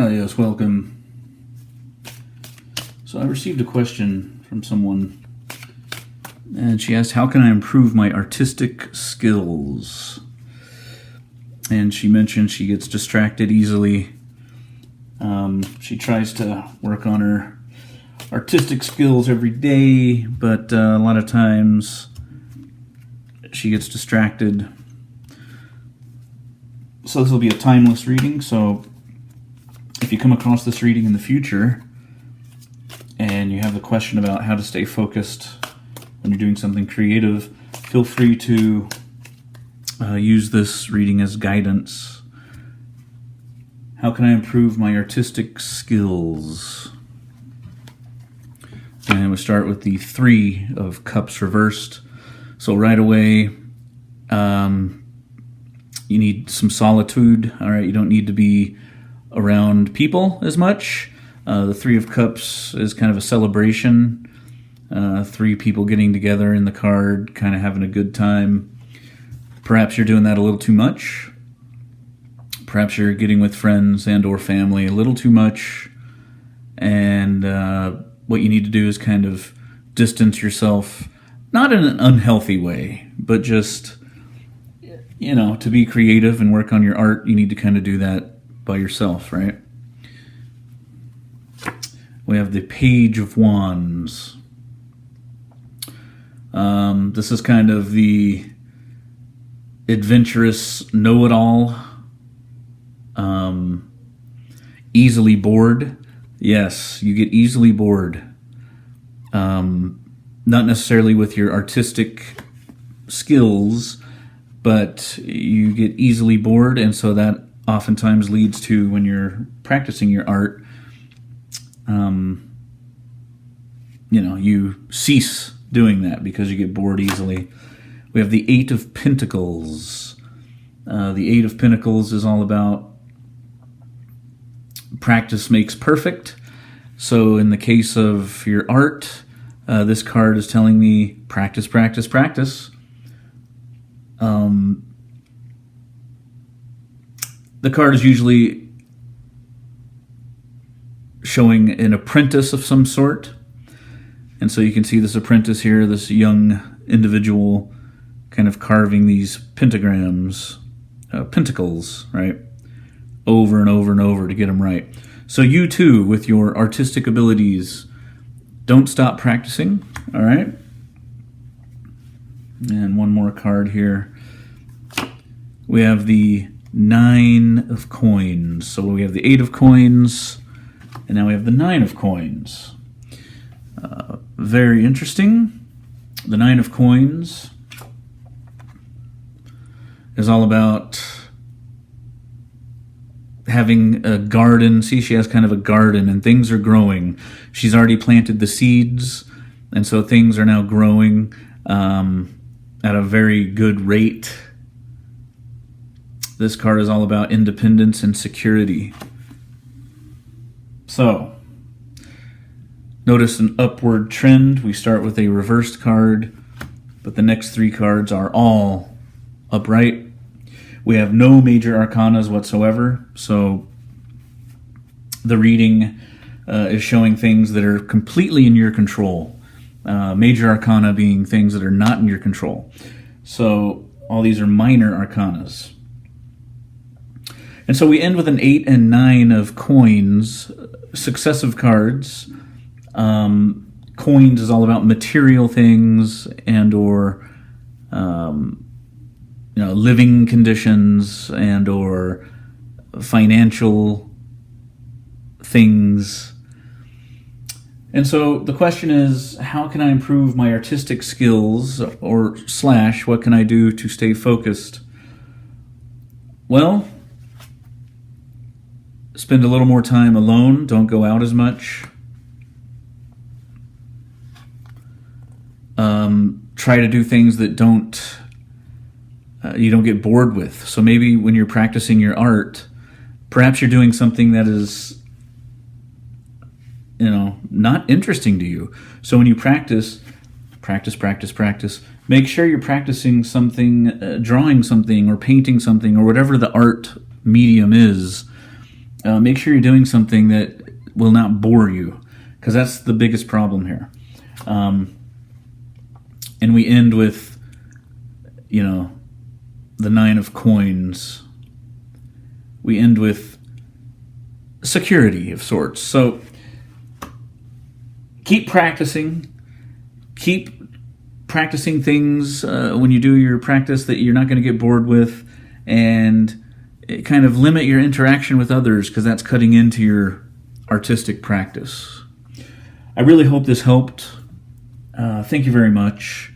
Yes, welcome. So I received a question from someone, and she asked, how can I improve my artistic skills? And she mentioned she gets distracted easily. She tries to work on her artistic skills every day, but a lot of times she gets distracted. So this will be a timeless reading, so if you come across this reading in the future and you have a question about how to stay focused when you're doing something creative, feel free to use this reading as guidance. How can I improve my artistic skills? And we'll start with the Three of Cups reversed. So right away, you need some solitude. All right, you don't need to be around people as much. The Three of Cups is kind of a celebration. Three people getting together in the card, kind of having a good time. Perhaps you're doing that a little too much. Perhaps you're getting with friends and or family a little too much. And what you need to do is kind of distance yourself, not in an unhealthy way, but just, to be creative and work on your art, you need to kind of do that by yourself, right? We have the Page of Wands. This is kind of the adventurous know-it-all, easily bored. Yes, you get easily bored. Not necessarily with your artistic skills, but you get easily bored, and so that oftentimes leads to, when you're practicing your art, you cease doing that because you get bored easily. We have the Eight of Pentacles. The Eight of Pentacles is all about practice makes perfect. So in the case of your art, this card is telling me practice, practice, practice. The card is usually showing an apprentice of some sort. And so you can see this apprentice here, this young individual kind of carving these pentacles, right? Over and over and over to get them right. So you too, with your artistic abilities, don't stop practicing, all right? And one more card here. We have the Nine of Coins. So we have the Eight of Coins, and now we have the Nine of Coins. Very interesting. The Nine of Coins is all about having a garden. See, she has kind of a garden, and things are growing. She's already planted the seeds, and so things are now growing at a very good rate. This card is all about independence and security. So, notice an upward trend. We start with a reversed card, but the next three cards are all upright. We have no major arcanas whatsoever, so the reading is showing things that are completely in your control. Major arcana being things that are not in your control. So all these are minor arcanas. And so we end with an 8 and 9 of coins, successive cards. Coins is all about material things and or living conditions and or financial things. And so the question is, how can I improve my artistic skills, or / what can I do to stay focused? Well, spend a little more time alone. Don't go out as much. Try to do things that you don't get bored with. So maybe when you're practicing your art, perhaps you're doing something that is not interesting to you. So when you practice, make sure you're practicing something, drawing something or painting something or whatever the art medium is. Make sure you're doing something that will not bore you, because that's the biggest problem here. And we end with, the 9 of coins. We end with security of sorts. So keep practicing. Keep practicing things when you do your practice that you're not going to get bored with, and kind of limit your interaction with others, because that's cutting into your artistic practice. I really hope this helped. Thank you very much.